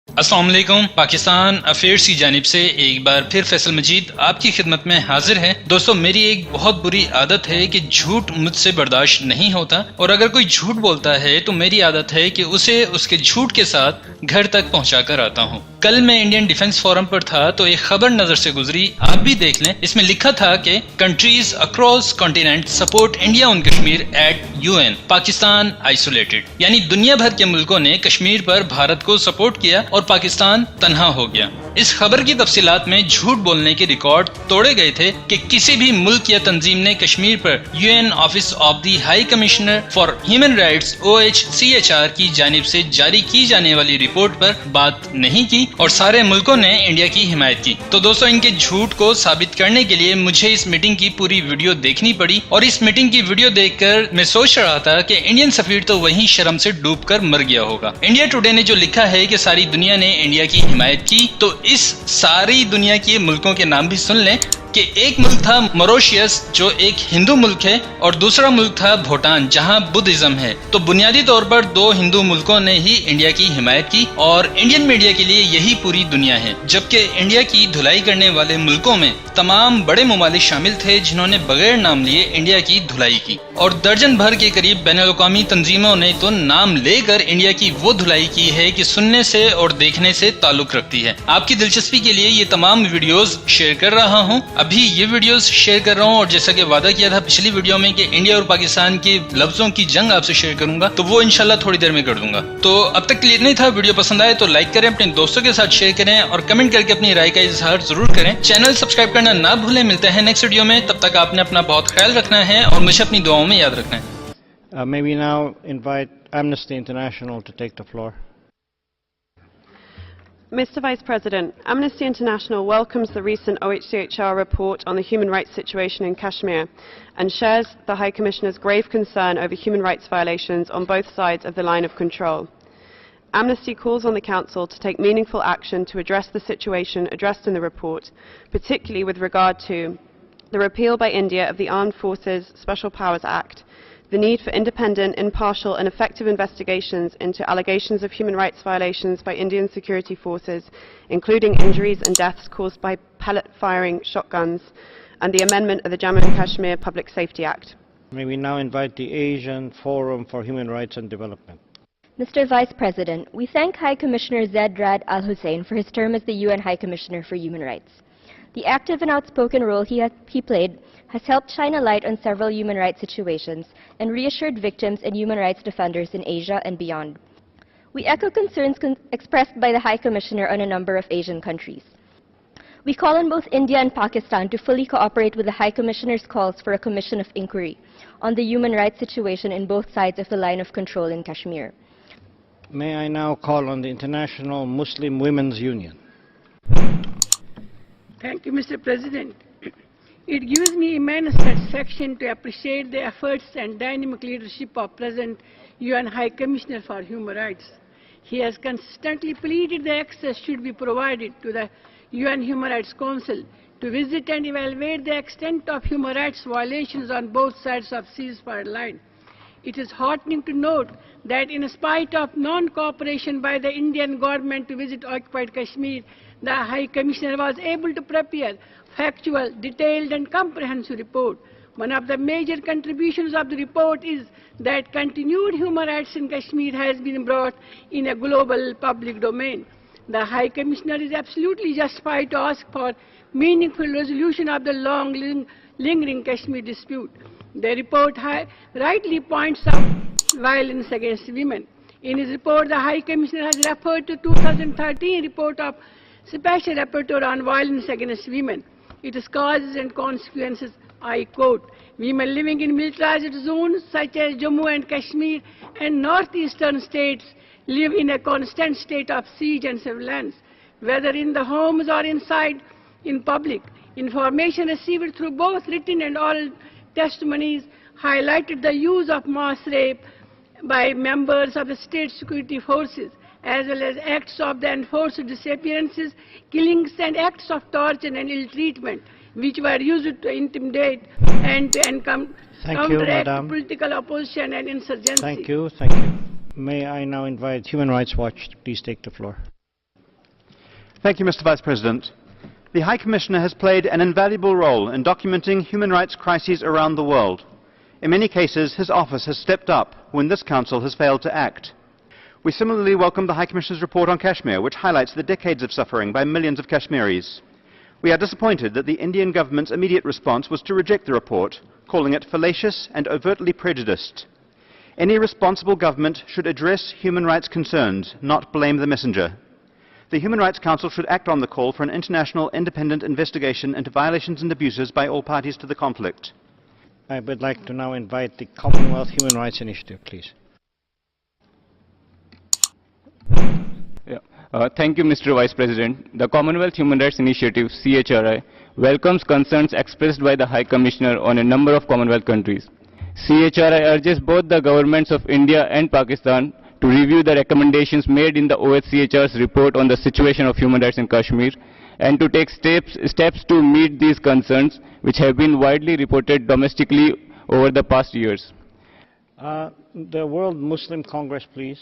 अस्सलाम वालेकुम। पाकिस्तान अफेयर्स की जानिब से एक बार फिर फैसल मजीद आपकी खिदमत में हाजिर है। दोस्तों, मेरी एक बहुत बुरी आदत है कि झूठ मुझसे बर्दाश्त नहीं होता, और अगर कोई झूठ बोलता है तो मेरी आदत है कि उसे उसके झूठ के साथ घर तक पहुंचा कर आता हूं। कल मैं इंडियन डिफेंस फोरम पर था तो एक खबर नजर से गुजरी, आप भी देख लें। इसमें लिखा था कि countries across continent support India on Kashmir eight UN, Pakistan isolated. यानी दुनिया भर के मुल्कों ने कश्मीर पर भारत को सपोर्ट किया और पाकिस्तान तन्हा हो गया। इस खबर की तफसीलात में झूठ बोलने के रिकॉर्ड तोड़े गए थे कि किसी भी मुल्क या तंजीम ने कश्मीर पर UN office of the high commissioner for human rights OHCHR की जानिब से जारी की जाने वाली रिपोर्ट पर बात नहीं की और सारे मुल्कों ने इंडिया की हिमायत की। तो दोस्तों, इनके झूठ को साबित करने के लिए मुझे इस मीटिंग की पूरी वीडियो देखनी पड़ी, और इस मीटिंग की वीडियो देखकर मैं सोच रहा था कि इंडियन सफीर तो वहीं शर्म से डूबकर मर गया होगा। इंडिया टुडे ने जो लिखा है कि सारी दुनिया ने इंडिया की हिमायत की, तो इस सारी दुनिया के मुल्कों के नाम भी सुन लें कि एक मुल्क था मॉरिशस जो एक हिंदू मुल्क है, और दूसरा मुल्क था भूटान जहां बुद्धिज्म है। तो बुनियादी तौर पर दो हिंदू मुल्कों ने ही इंडिया की हिमायत की, और इंडियन मीडिया के लिए यही पूरी दुनिया है। जबकि इंडिया की धुलाई करने वाले मुल्कों में तमाम बड़े ममालिक शामिल थे जिन्होंने बगैर नाम लिए इंडिया की धुलाई की, और दर्जन भर के करीब बैनुल-अक़वामी तंजीमों ने तो नाम लेकर इंडिया की वो धुलाई की है कि सुनने से और देखने से ताल्लुक रखती है। आपकी दिलचस्पी के लिए ये तमाम वीडियोस शेयर कर रहा हूँ। अभी ये वीडियोस शेयर कर रहा हूँ, और जैसा कि वादा किया था पिछली वीडियो में कि इंडिया और पाकिस्तान के लफ्जों की जंग आपसे शेयर करूंगा, तो वो इंशाल्लाह थोड़ी देर में कर दूंगा। तो अब तक के लिए इतना ही था। वीडियो पसंद आए तो लाइक करें, अपने दोस्तों के साथ शेयर करें, और कमेंट करके अपनी राय का इजहार जरूर करें। चैनल सब्सक्राइब करना ना भूलें। मिलते हैं नेक्स्ट वीडियो में, तब तक आपने अपना बहुत ख्याल रखना है और मुझे अपनी दुआओं में याद रखना है। May we now invite Amnesty International to take the floor. Mr. Vice President, Amnesty International welcomes the recent OHCHR report on the human rights situation in Kashmir and shares the High Commissioner's grave concern over human rights violations on both sides of the line of control. Amnesty calls on the Council to take meaningful action to address the situation addressed in the report, particularly with regard to the repeal by India of the Armed Forces Special Powers Act, the need for independent, impartial and effective investigations into allegations of human rights violations by Indian security forces, including injuries and deaths caused by pellet-firing shotguns, and the amendment of the Jammu and Kashmir Public Safety Act. May we now invite the Asian Forum for Human Rights and Development. Mr. Vice President, we thank High Commissioner Zaid Rad Al Hussein for his term as the UN High Commissioner for Human Rights. The active and outspoken role he played has helped shine a light on several human rights situations and reassured victims and human rights defenders in Asia and beyond. We echo concerns expressed by the High Commissioner on a number of Asian countries. We call on both India and Pakistan to fully cooperate with the High Commissioner's calls for a commission of inquiry on the human rights situation in both sides of the line of control in Kashmir. May I now call on the International Muslim Women's Union. Thank you, Mr. President. It gives me immense satisfaction to appreciate the efforts and dynamic leadership of present UN High Commissioner for Human Rights. He has consistently pleaded that access should be provided to the UN Human Rights Council to visit and evaluate the extent of human rights violations on both sides of ceasefire line. It is heartening to note that in spite of non-cooperation by the Indian government to visit occupied Kashmir, the High Commissioner was able to prepare factual, detailed and comprehensive report. One of the major contributions of the report is that continued human rights in Kashmir has been brought in a global public domain. The High Commissioner is absolutely justified to ask for meaningful resolution of the long lingering Kashmir dispute. The report rightly points out violence against women. In his report, the High Commissioner has referred to 2013 report of Special Rapporteur on Violence Against Women. Its causes and consequences, I quote, "Women living in militarized zones such as Jammu and Kashmir and northeastern states live in a constant state of siege and surveillance, whether in the homes or inside in public. Information received through both written and oral testimonies highlighted the use of mass rape by members of the state security forces, as well as acts of the enforced disappearances, killings and acts of torture and ill treatment, which were used to intimidate and to counteract political opposition and insurgency." Thank you. May I now invite Human Rights Watch to please take the floor. Thank you, Mr. Vice President. The High Commissioner has played an invaluable role in documenting human rights crises around the world. In many cases, his office has stepped up when this Council has failed to act. We similarly welcome the High Commissioner's report on Kashmir, which highlights the decades of suffering by millions of Kashmiris. We are disappointed that the Indian government's immediate response was to reject the report, calling it fallacious and overtly prejudiced. Any responsible government should address human rights concerns, not blame the messenger. The Human Rights Council should act on the call for an international independent investigation into violations and abuses by all parties to the conflict. I would like to now invite the Commonwealth Human Rights Initiative, please. Thank you, Mr. Vice President. The Commonwealth Human Rights Initiative, CHRI, welcomes concerns expressed by the High Commissioner on a number of Commonwealth countries. CHRI urges both the governments of India and Pakistan to review the recommendations made in the OHCHR's report on the situation of human rights in Kashmir and to take steps to meet these concerns, which have been widely reported domestically over the past years. The World Muslim Congress, please.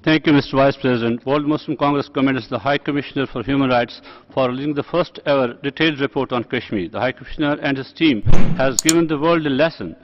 Thank you, Mr. Vice President. World Muslim Congress commends the High Commissioner for Human Rights for releasing the first ever detailed report on Kashmir. The High Commissioner and his team has given the world a lesson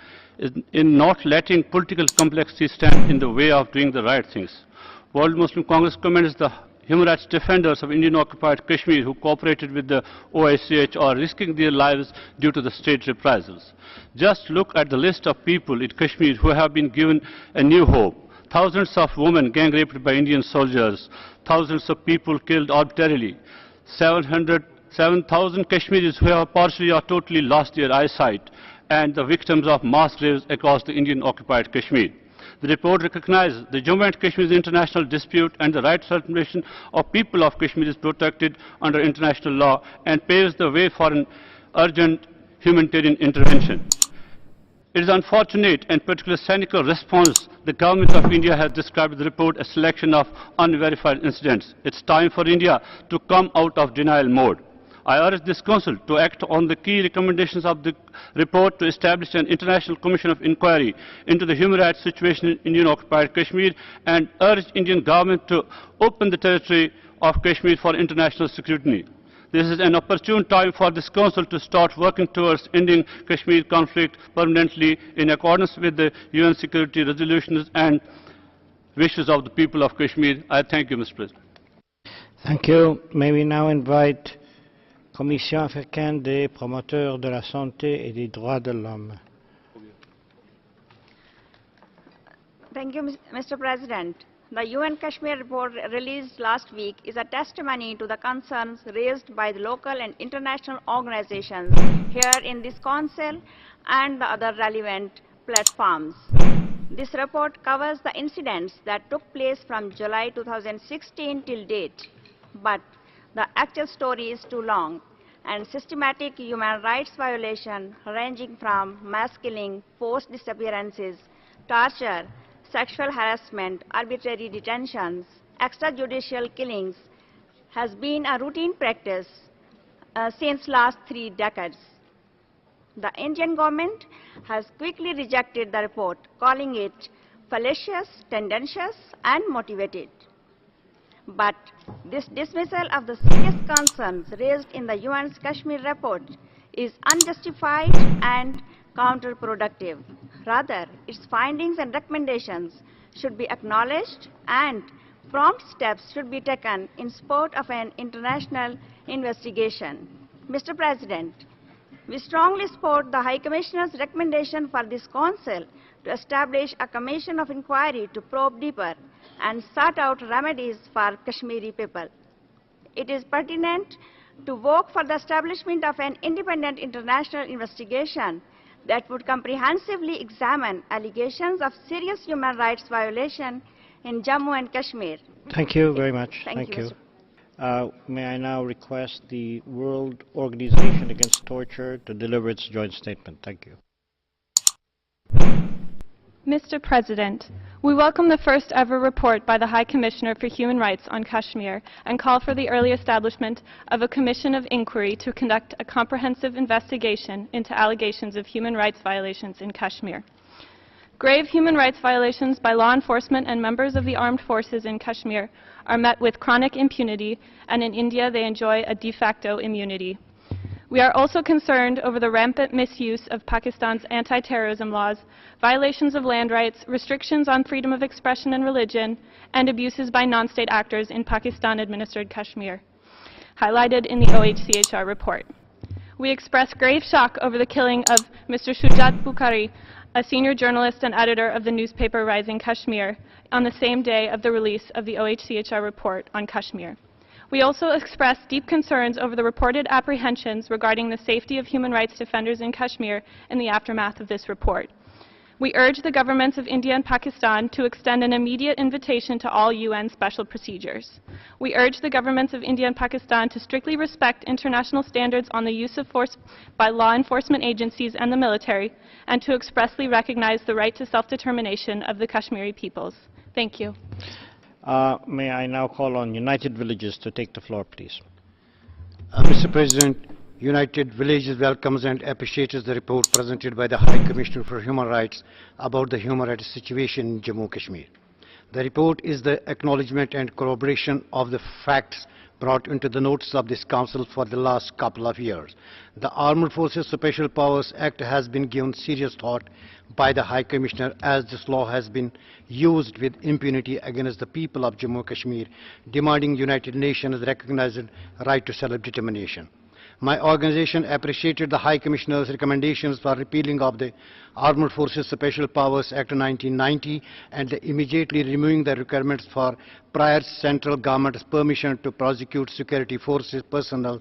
in not letting political complexity stand in the way of doing the right things. World Muslim Congress commends the human rights defenders of Indian-occupied Kashmir who cooperated with the OHCHR, risking their lives due to the state reprisals. Just look at the list of people in Kashmir who have been given a new hope. Thousands of women gang raped by Indian soldiers, thousands of people killed arbitrarily, 7,000 Kashmiris who have partially or totally lost their eyesight, and the victims of mass graves across the Indian-occupied Kashmir. The report recognizes the Jammu and Kashmir's international dispute and the right separation of people of Kashmir is protected under international law and paves the way for an urgent humanitarian intervention. It is unfortunate and particularly cynical response the government of India has described the report a selection of unverified incidents. It's time for India to come out of denial mode. I urge this Council to act on the key recommendations of the report to establish an international commission of inquiry into the human rights situation in Indian-occupied Kashmir and urge Indian government to open the territory of Kashmir for international scrutiny. This is an opportune time for this Council to start working towards ending Kashmir conflict permanently in accordance with the UN security resolutions and wishes of the people of Kashmir. I thank you, Mr. President. Thank you. May we now invite Commission africaine des promoteurs de la santé et des droits de l'homme. Thank you, Mr. President. The UN Kashmir report released last week is a testimony to the concerns raised by the local and international organizations here in this Council and the other relevant platforms. This report covers the incidents that took place from July 2016 till date, but the actual story is too long, and systematic human rights violation ranging from mass killing, forced disappearances, torture, sexual harassment, arbitrary detentions, extrajudicial killings has been a routine practice since last 3 decades. The Indian government has quickly rejected the report, calling it fallacious, tendentious, and motivated. But this dismissal of the serious concerns raised in the UN's Kashmir report is unjustified and counterproductive. Rather, its findings and recommendations should be acknowledged and prompt steps should be taken in support of an international investigation. Mr. President, we strongly support the High Commissioner's recommendation for this Council to establish a commission of inquiry to probe deeper and sort out remedies for Kashmiri people. It is pertinent to work for the establishment of an independent international investigation that would comprehensively examine allegations of serious human rights violation in Jammu and Kashmir. Thank you very much. Thank you. May I now request the World Organization Against Torture to deliver its joint statement. Thank you. Mr. President, we welcome the first ever report by the High Commissioner for Human Rights on Kashmir and call for the early establishment of a commission of inquiry to conduct a comprehensive investigation into allegations of human rights violations in Kashmir. Grave human rights violations by law enforcement and members of the armed forces in Kashmir are met with chronic impunity, and in India they enjoy a de facto immunity. We are also concerned over the rampant misuse of Pakistan's anti-terrorism laws, violations of land rights, restrictions on freedom of expression and religion, and abuses by non-state actors in Pakistan-administered Kashmir, highlighted in the OHCHR report. We express grave shock over the killing of Mr. Shujat Bukhari, a senior journalist and editor of the newspaper Rising Kashmir, on the same day of the release of the OHCHR report on Kashmir. We also express deep concerns over the reported apprehensions regarding the safety of human rights defenders in Kashmir in the aftermath of this report. We urge the governments of India and Pakistan to extend an immediate invitation to all UN special procedures. We urge the governments of India and Pakistan to strictly respect international standards on the use of force by law enforcement agencies and the military, and to expressly recognize the right to self-determination of the Kashmiri peoples. Thank you. May I now call on United Villages to take the floor, please. Mr. President, United Villages welcomes and appreciates the report presented by the High Commissioner for Human Rights about the human rights situation in Jammu and Kashmir. The report is the acknowledgement and corroboration of the facts brought into the notice of this Council for the last couple of years. The Armed Forces Special Powers Act has been given serious thought by the High Commissioner, as this law has been used with impunity against the people of Jammu and Kashmir, demanding United Nations recognized right to self-determination. My organization appreciated the High Commissioner's recommendations for repealing of the Armed Forces Special Powers Act 1990 and immediately removing the requirements for prior central government's permission to prosecute security forces personnel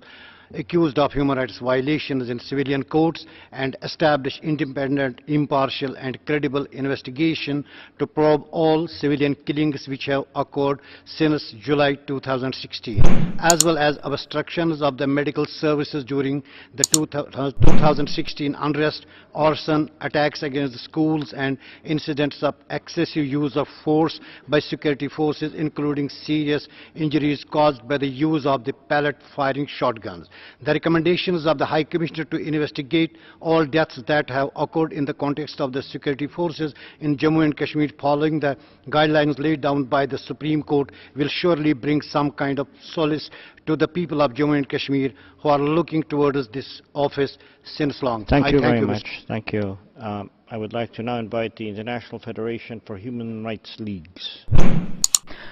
accused of human rights violations in civilian courts, and establish independent, impartial and credible investigation to probe all civilian killings which have occurred since July 2016, as well as obstructions of the medical services during the 2016 unrest, arson, attacks against the schools and incidents of excessive use of force by security forces, including serious injuries caused by the use of the pellet-firing shotguns. The recommendations of the High Commissioner to investigate all deaths that have occurred in the context of the security forces in Jammu and Kashmir following the guidelines laid down by the Supreme Court will surely bring some kind of solace to the people of Jammu and Kashmir who are looking towards this office since long. Thank you very much. Thank you. I would like to now invite the International Federation for Human Rights Leagues.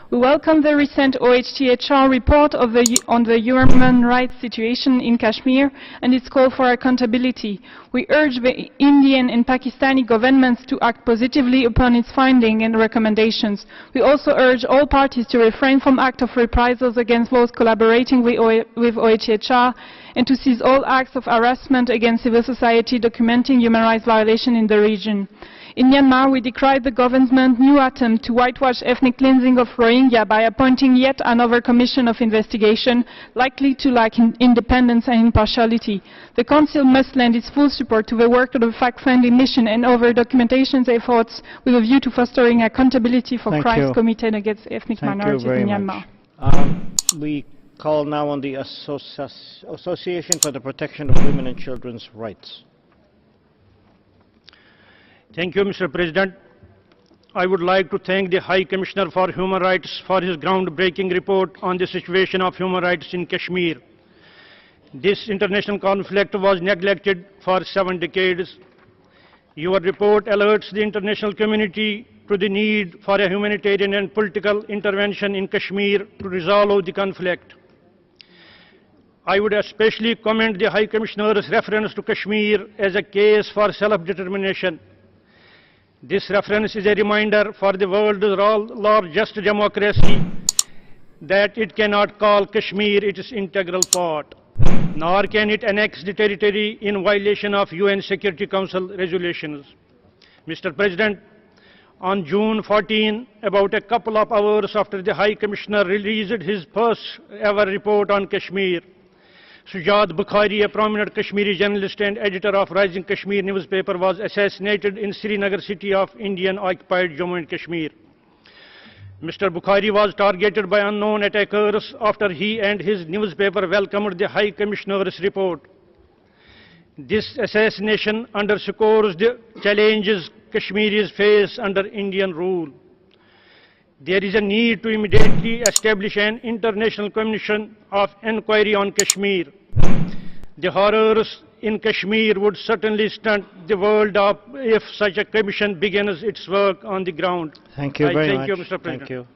We welcome the recent OHCHR report on the human rights situation in Kashmir and its call for accountability. We urge the Indian and Pakistani governments to act positively upon its findings and recommendations. We also urge all parties to refrain from acts of reprisals against those collaborating with OHCHR and to cease all acts of harassment against civil society documenting human rights violations in the region. In Myanmar, we decry the government's new attempt to whitewash ethnic cleansing of Rohingya by appointing yet another commission of investigation, likely to lack independence and impartiality. The Council must lend its full support to the work of the fact-finding mission and other documentation efforts with a view to fostering accountability for crimes committed against ethnic minorities in Myanmar. We call now on the Association for the Protection of Women and Children's Rights. Thank you, Mr. President. I would like to thank the High Commissioner for Human Rights for his groundbreaking report on the situation of human rights in Kashmir. This international conflict was neglected for 7 decades. Your report alerts the international community to the need for a humanitarian and political intervention in Kashmir to resolve the conflict. I would especially commend the High Commissioner's reference to Kashmir as a case for self-determination. This reference is a reminder for the world's largest democracy that it cannot call Kashmir its integral part, nor can it annex the territory in violation of UN Security Council resolutions. Mr. President, on June 14, about a couple of hours after the High Commissioner released his first ever report on Kashmir, Shujat Bukhari, a prominent Kashmiri journalist and editor of Rising Kashmir newspaper, was assassinated in Srinagar city of Indian-occupied Jammu and Kashmir. Mr. Bukhari was targeted by unknown attackers after he and his newspaper welcomed the High Commissioner's report. This assassination underscores the challenges Kashmiris face under Indian rule. There is a need to immediately establish an international commission of inquiry on Kashmir. The horrors in Kashmir would certainly stunt the world up if such a commission begins its work on the ground. Thank you very much. Thank you, Mr. President. Thank you.